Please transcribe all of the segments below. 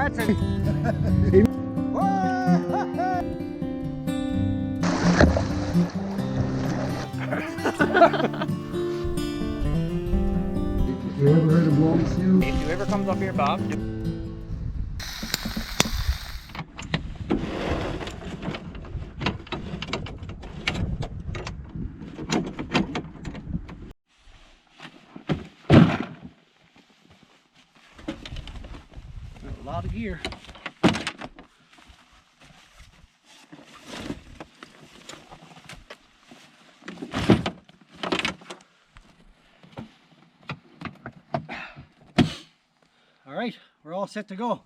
That's a... You ever heard of Bunks? If you ever comes up here, Bob. A lot of gear. All right, we're all set to go.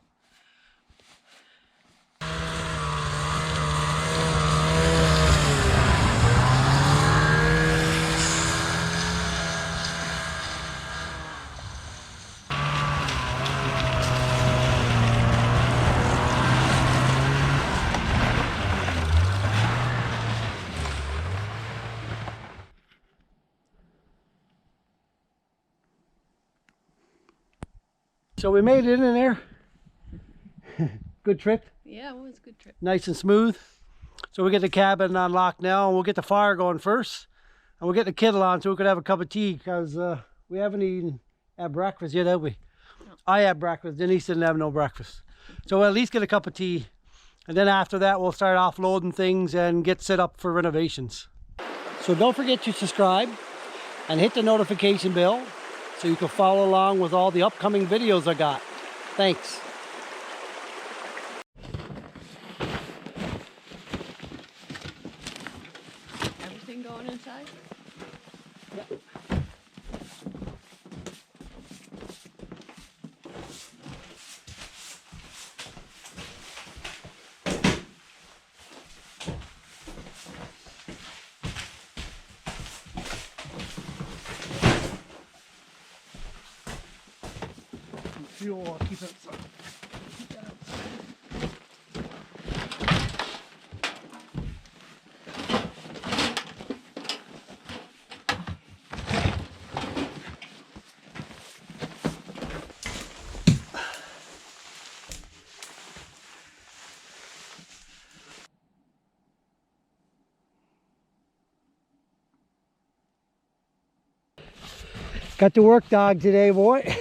So we made it in there. Good trip. Yeah, it was a good trip. Nice and smooth. So we get the cabin unlocked now, and we'll get the fire going first. And we'll get the kettle on so we could have a cup of tea, because we haven't even had breakfast yet, have we? No. I had breakfast, Denise didn't have no breakfast. So we'll at least get a cup of tea. And then after that, we'll start offloading things and get set up for renovations. So don't forget to subscribe and hit the notification bell so you can follow along with all the upcoming videos I got. Thanks. Everything going inside? Yep. Fuel, I'll keep it outside. Keep that outside. Got the work dog today, boy.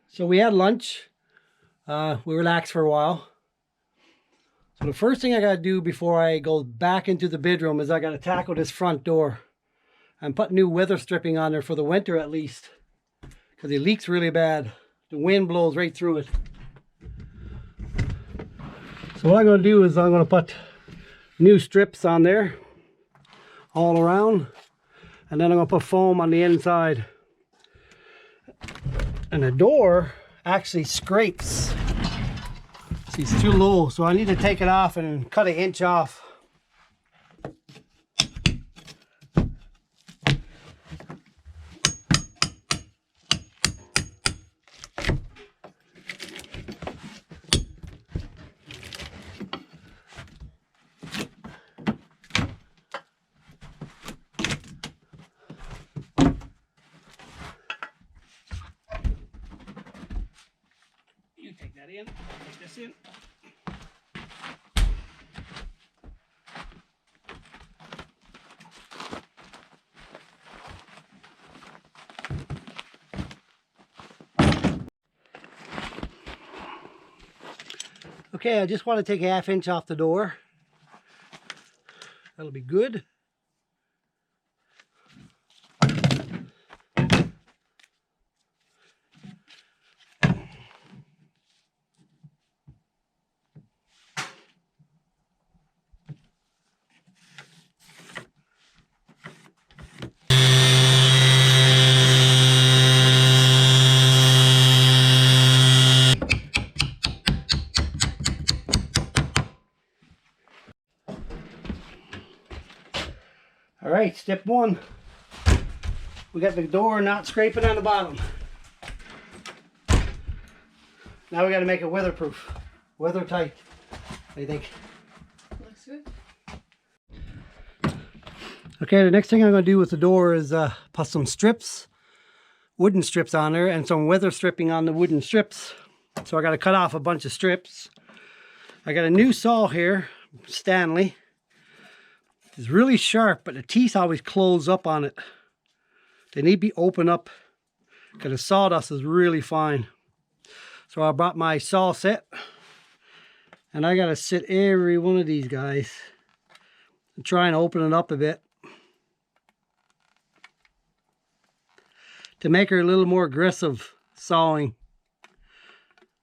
So we had lunch. We relaxed for a while. So the first thing I got to do before I go back into the bedroom is I got to tackle this front door and put new weather stripping on there for the winter at least, because it leaks really bad. The wind blows right through it. So what I'm going to do is I'm going to put new strips on there all around, and then I'm going to put foam on the inside. And the door actually scrapes. See, it's too low, so I need to take it off and cut an inch off. You take that in, take this in. Okay, I just want to take a ½ inch off the door. That'll be good. All right, step one. We got the door not scraping on the bottom. Now we got to make it weatherproof, weather tight. What do you think? Looks good. Okay, the next thing I'm going to do with the door is put some strips, wooden strips on there, and some weather stripping on the wooden strips. So I got to cut off a bunch of strips. I got a new saw here, Stanley. It's really sharp, but the teeth always close up on it. They need to be open up because the sawdust is really fine. So I brought my saw set, and I got to sit every one of these guys and try and open it up a bit to make her a little more aggressive sawing,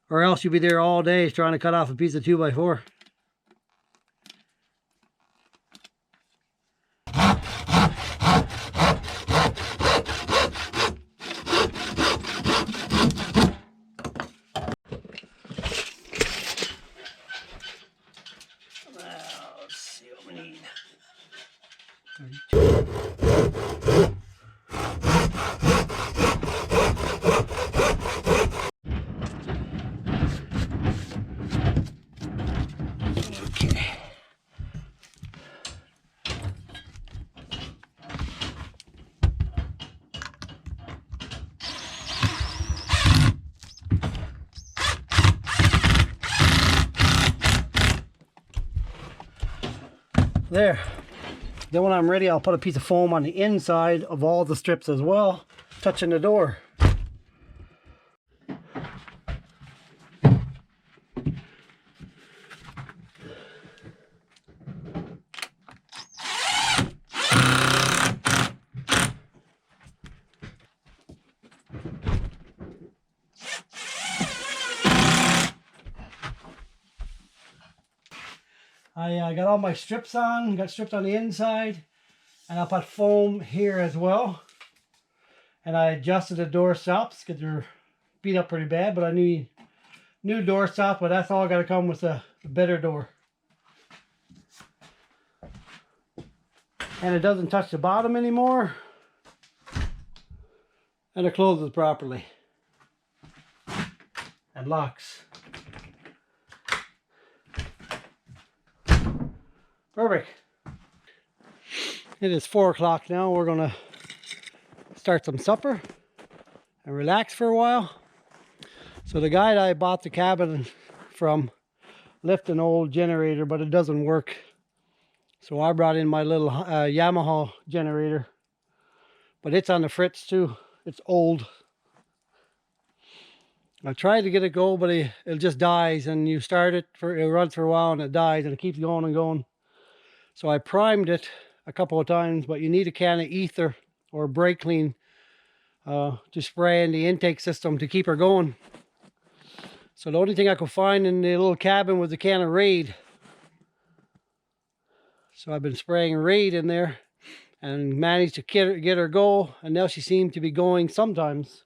or else you'll be there all day trying to cut off a piece of 2x4. Let's see what we need. 32. There. Then when I'm ready, I'll put a piece of foam on the inside of all the strips as well, touching the door. I got all my strips on, got strips on the inside, and I'll put foam here as well. And I adjusted the door stops because they're beat up pretty bad, but I need new door stop, but that's all got to come with a better door. And it doesn't touch the bottom anymore, and it closes properly and locks. Perfect. It is 4 o'clock now. We're gonna start some supper and relax for a while. So the guy that I bought the cabin from left an old generator, but it doesn't work. So I brought in my little Yamaha generator, but it's on the fritz too. It's old. I tried to get it go, but it just dies, and you start it, it runs for a while and it dies, and it keeps going and going. So I primed it a couple of times, but you need a can of ether or brake clean to spray in the intake system to keep her going. So the only thing I could find in the little cabin was a can of Raid. So I've been spraying Raid in there and managed to get her go, and now she seems to be going sometimes.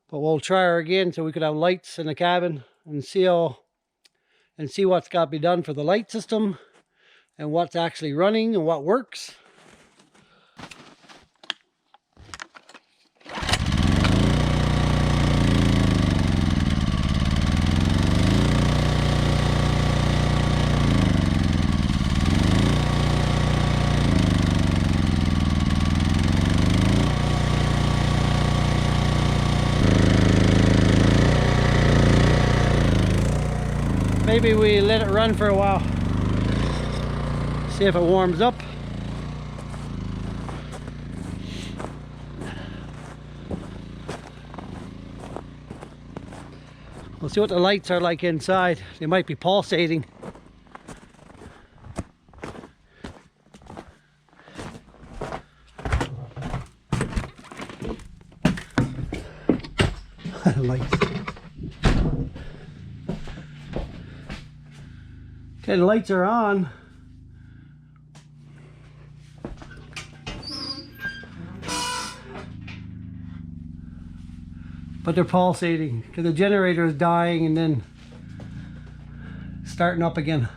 But we'll try her again so we could have lights in the cabin and see what's got to be done for the light system, and what's actually running and what works. Maybe we let it run for a while. See if it warms up. We'll see what the lights are like inside. They might be pulsating. Lights. Okay, the lights are on. But they're pulsating because the generator is dying and then starting up again.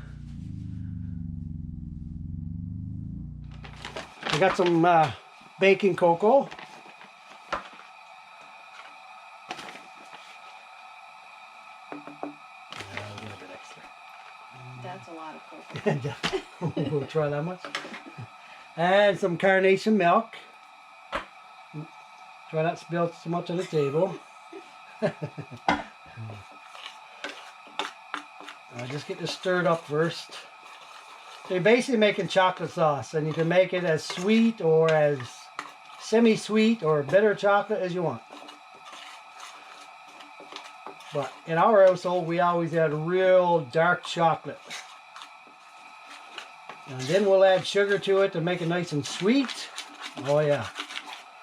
I got some baking cocoa. That's a lot of cocoa. We'll try that much. And some carnation milk. Try not to spill too much on the table. I'll just get this stirred up first. So you're basically making chocolate sauce, and you can make it as sweet or as semi-sweet or bitter chocolate as you want. But in our household, we always had real dark chocolate. And then we'll add sugar to it to make it nice and sweet. Oh yeah.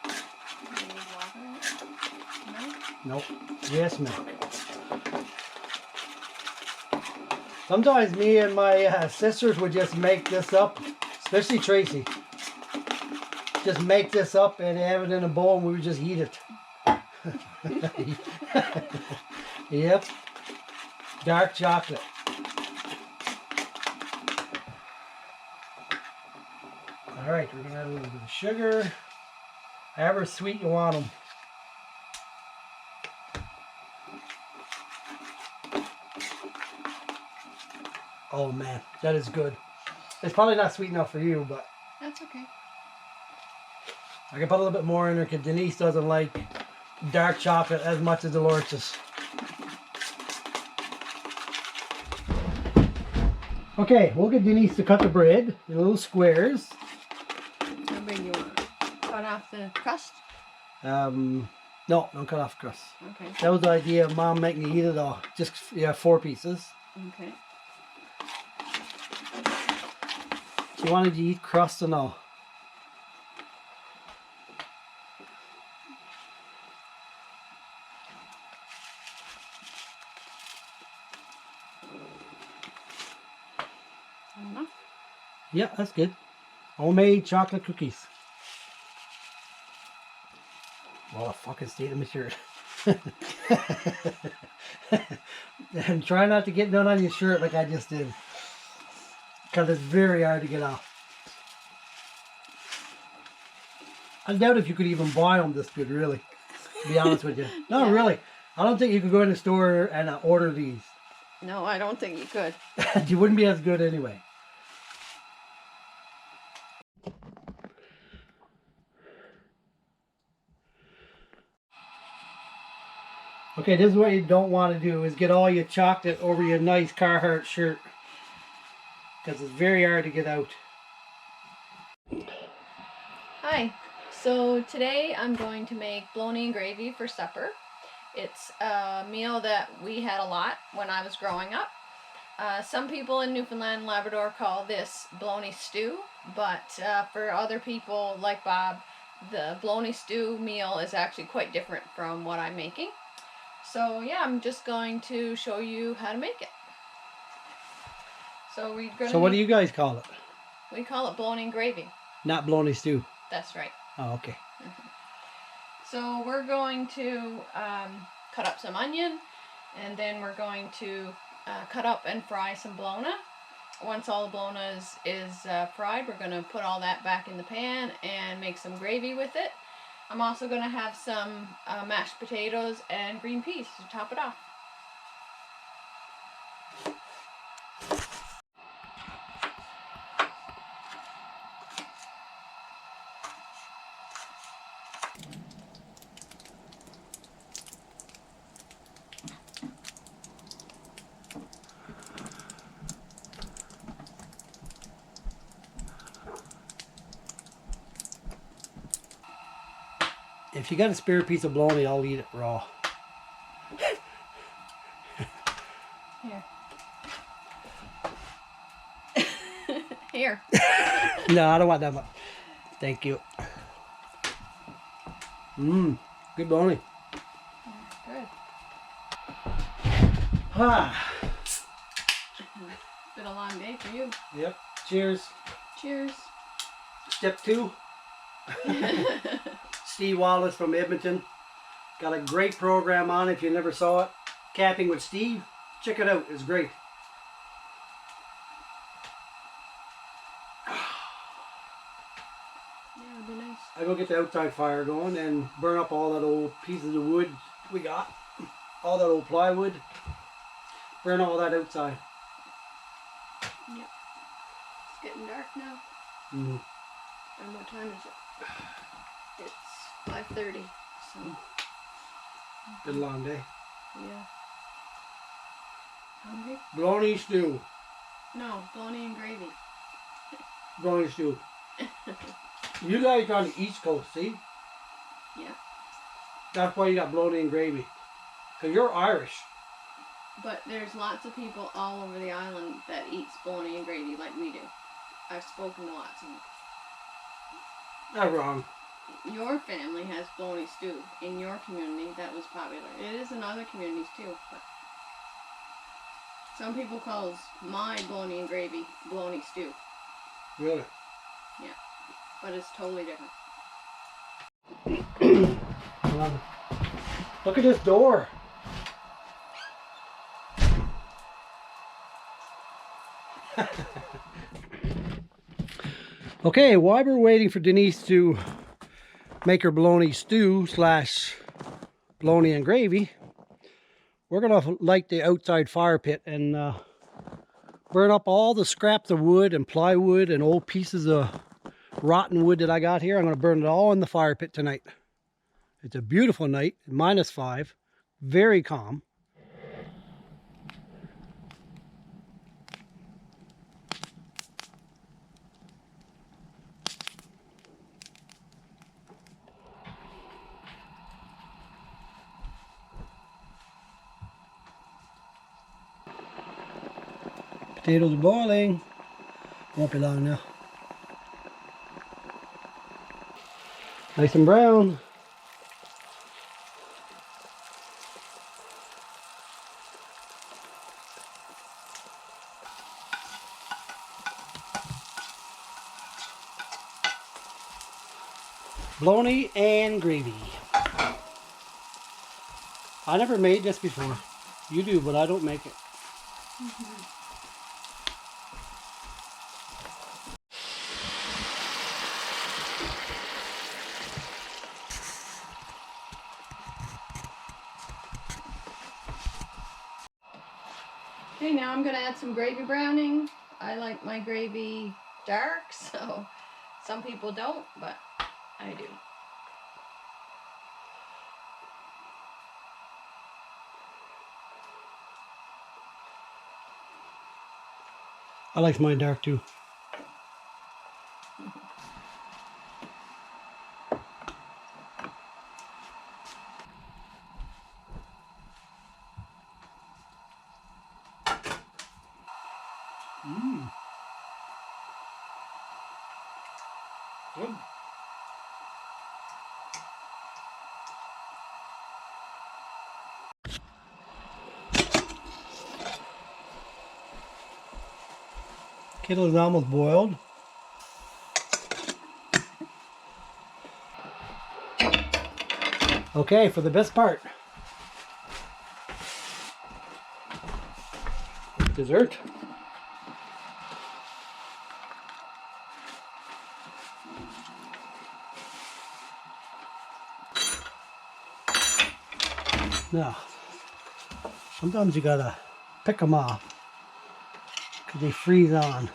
Do you need water in it? No? Nope. Yes, milk. Sometimes me and my sisters would just make this up, especially Tracy. Just make this up and have it in a bowl and we would just eat it. Yep. Dark chocolate. Alright, we're going to add a little bit of sugar. However sweet you want them. Oh man, that is good. It's probably not sweet enough for you, but That's okay. I can put a little bit more in there because Denise doesn't like dark chocolate as much as Dolores. Okay, we'll get Denise to cut the bread in little squares. How big you want? Cut off the crust? No, don't cut off crust. Okay. That was the idea of Mom making me eat it all. Just, yeah, 4 pieces. Okay. She wanted you to eat crust and all. Enough? Yeah, that's good. Homemade chocolate cookies. What a fucking state of my shirt. And try not to get none on your shirt like I just did. Because it's very hard to get off. I doubt if you could even buy them this good, really. To be honest with you. No, Yeah. really. I don't think you could go in the store and order these. No, I don't think you could. You wouldn't be as good anyway. Okay, this is what you don't want to do, is get all your chocolate over your nice Carhartt shirt. Because it's very hard to get out. Hi. So today I'm going to make bologna and gravy for supper. It's a meal that we had a lot when I was growing up. Some people in Newfoundland and Labrador call this bologna stew, but for other people like Bob, the bologna stew meal is actually quite different from what I'm making. So yeah, I'm just going to show you how to make it. So we're going So what do you guys call it? We call it bologna and gravy. Not bologna stew. That's right. Oh, okay. So we're going to cut up some onion, and then we're going to cut up and fry some bologna. Once all the bologna is fried, we're going to put all that back in the pan and make some gravy with it. I'm also going to have some mashed potatoes and green peas to top it off. If you got a spare piece of bologna, I'll eat it raw. Here. Here. No, I don't want that much. Thank you. Mmm, good bologna. Good. Ah. Been a long day for you. Yep. Cheers. Cheers. Step 2. Steve Wallace from Edmonton. Got a great program on if you never saw it. Camping with Steve. Check it out. It's great. Yeah, it'd be nice. I go get the outside fire going and burn up all that old pieces of wood we got. All that old plywood. Burn all that outside. Yep. It's getting dark now. Mm. And what time is it? It's 5:30. So. Been a long day. Yeah. Hungry? Bologna stew. No, bologna and gravy. Bologna stew. You guys are on the East Coast, see? Yeah. That's why you got bologna and gravy. Because you're Irish. But there's lots of people all over the island that eats bologna and gravy like we do. I've spoken to lots of them. Not wrong. Your family has bologna stew. In your community, that was popular. It is in other communities too. But some people calls my bologna and gravy bologna stew. Really? Yeah. But it's totally different. Look at this door. Okay, while we're waiting for Denise to make her bologna stew / bologna and gravy, we're gonna light the outside fire pit and burn up all the scraps of wood and plywood and old pieces of rotten wood that I got here. I'm gonna burn it all in the fire pit tonight. It's a beautiful night, -5, very calm. Potatoes are boiling. Won't be long now. Nice and brown. Bologna and gravy. I never made this before. You do, but I don't make it. Okay, now I'm going to add some gravy browning. I like my gravy dark, so some people don't, but I do. I like mine dark too. Good. Kettle is almost boiled. Okay, for the best part. Dessert. Now, sometimes you gotta pick them off because they freeze on.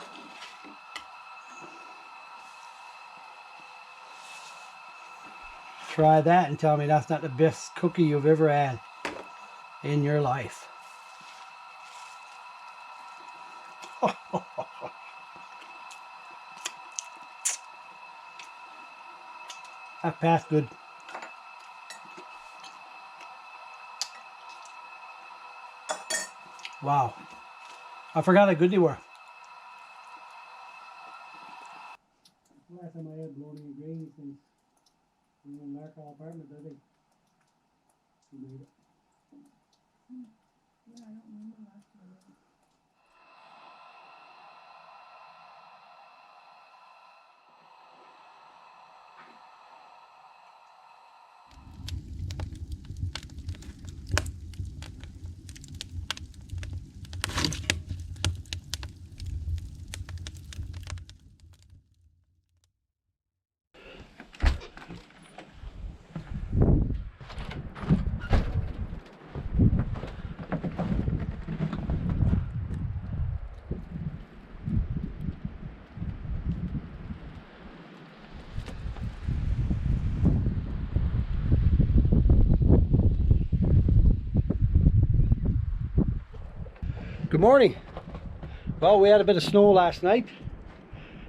Try that and tell me that's not the best cookie you've ever had in your life. That passed good. Wow. I forgot how good they were. Last time I had bologna and gravy since we were in the Larkall apartment, I think. You made it. Yeah, I don't remember last time. Good morning. Well, we had a bit of snow last night,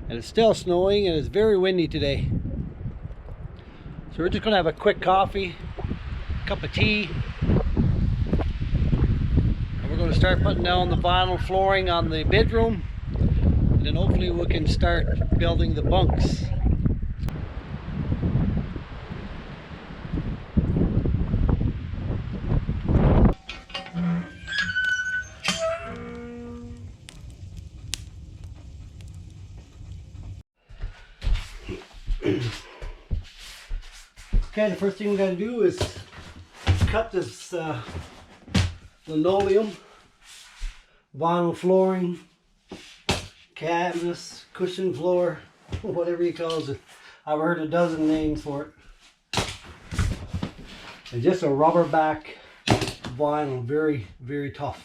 and it's still snowing, and it's very windy today. So we're just going to have a quick coffee, cup of tea, and we're going to start putting down the vinyl flooring on the bedroom, and then hopefully we can start building the bunks. Okay, the first thing we got to do is cut this linoleum, vinyl flooring, canvas, cushion floor, whatever he calls it. I've heard a dozen names for it. And just a rubber back vinyl, very, very tough.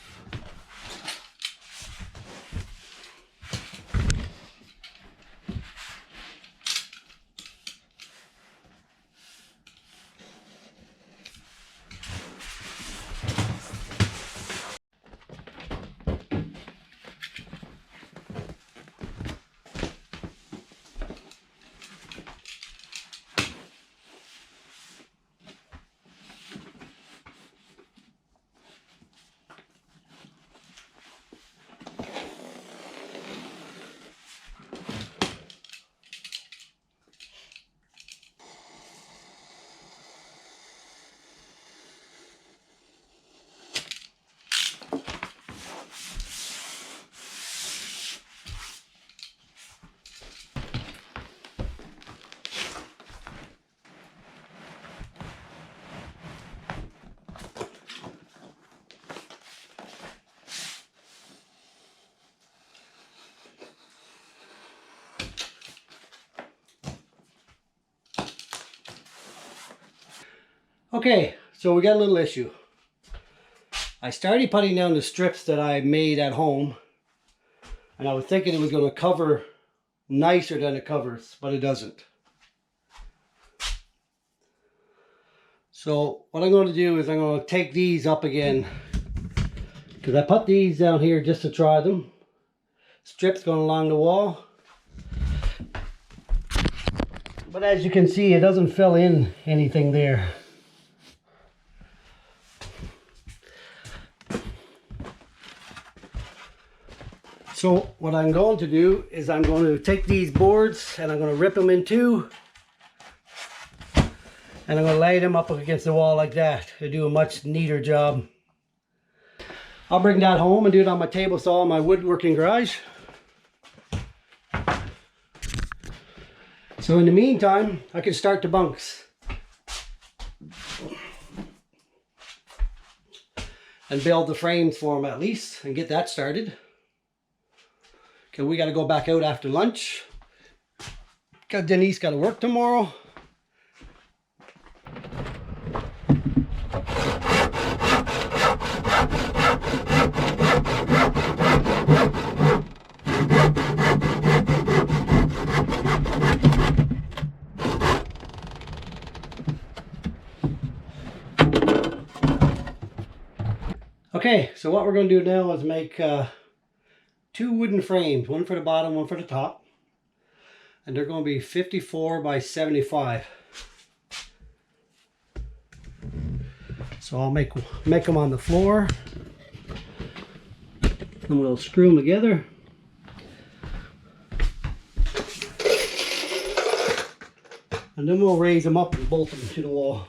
Okay, so we got a little issue. I started putting down the strips that I made at home, and I was thinking it was going to cover nicer than it covers, but it doesn't. So what I'm going to do is I'm going to take these up again, because I put these down here just to try them. Strips going along the wall. But as you can see, it doesn't fill in anything there. So what I'm going to do is I'm going to take these boards and I'm going to rip them in two, and I'm going to lay them up against the wall like that to do a much neater job. I'll bring that home and do it on my table saw in my woodworking garage. So in the meantime, I can start the bunks and build the frames for them at least and get that started. Okay, we got to go back out after lunch because Denise got to work tomorrow. Okay, so what we're going to do now is make two wooden frames, one for the bottom, one for the top, and they're going to be 54 by 75. So I'll make them on the floor, and we'll screw them together. And then we'll raise them up and bolt them to the wall.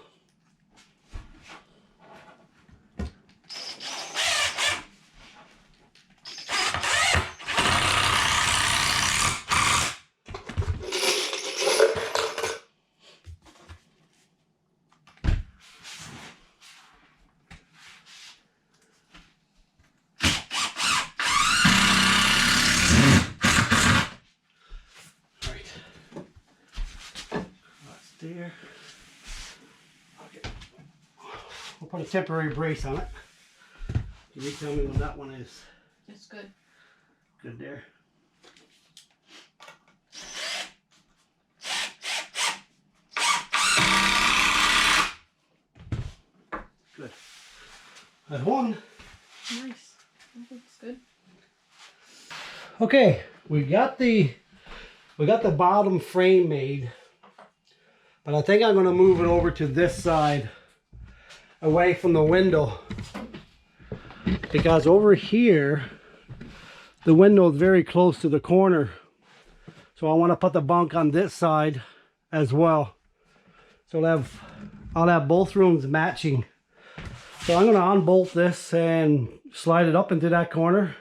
There. Okay. We'll put a temporary brace on it. Can you tell me what that one is? It's good. Good there. Good. That's one. Nice. I think it's good. Okay, we got the bottom frame made, but I think I'm going to move it over to this side, away from the window, because over here the window is very close to the corner, so I want to put the bunk on this side as well, so I'll have both rooms matching. So I'm going to unbolt this and slide it up into that corner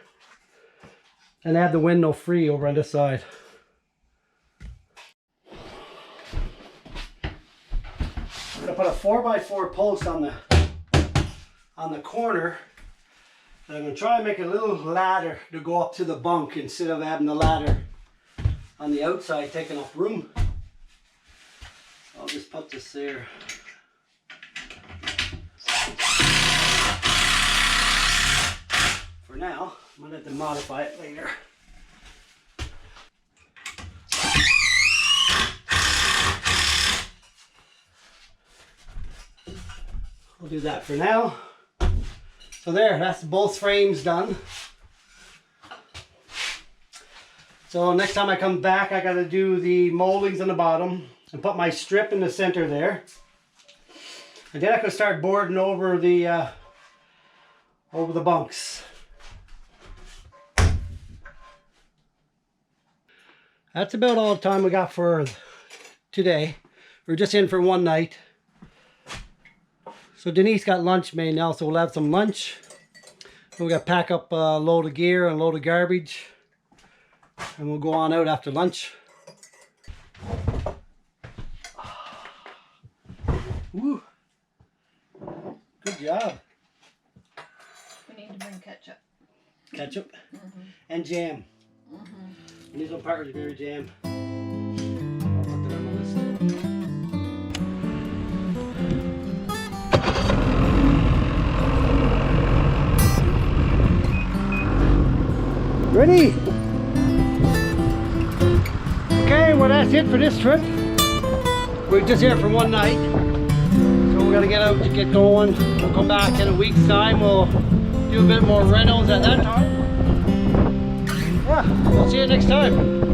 and have the window free over on this side. I'm going to put a 4x4 post on the corner, and I'm going to try and make a little ladder to go up to the bunk instead of having the ladder on the outside taking up room. I'll just put this there. For now, I'm going to have to modify it later. I'll do that for now. So there, that's both frames done. So next time I come back, I got to do the moldings on the bottom and put my strip in the center there. And then I can start boarding over the bunks. That's about all the time we got for today. We're just in for one night. So Denise got lunch made now, so we'll have some lunch. And we got to pack up a load of gear and a load of garbage. And we'll go on out after lunch. Woo. Good job. We need to bring ketchup. Ketchup? And jam. And these little partridge berry jam. I'll put that on the list. Ready? Okay, well that's it for this trip. We're just here for one night. So we're gonna get out to get going. We'll come back in a week's time. We'll do a bit more renos at that time. Yeah, we'll see you next time.